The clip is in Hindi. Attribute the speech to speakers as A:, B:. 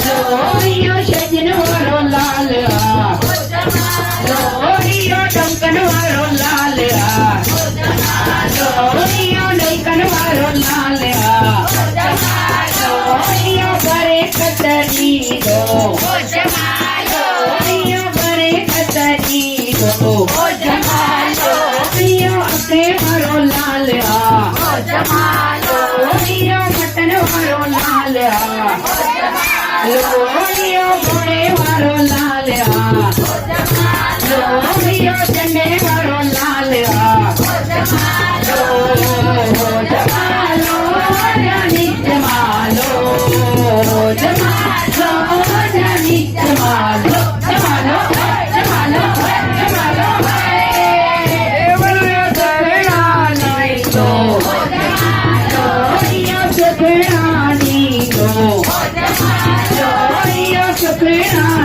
A: लोहियो सजन वारो लाल लोहियो टंकन वारो लाल लोहियो नैकन वारो लाल लोहियो बरे कतरी दो लोहियो बरे कतरी दो लोहियो अके वारो लाल लोहियो मटन वारो लाल लोहियो घोड़े वारो लाल लोहियो चंडे वारो लाल लो जमालो जानी जमालो जमालो जानी जमालो जमालो जमालो जमालो देवलो शरणानी दो लोहियो शरणानी दो लोहियो शरणानी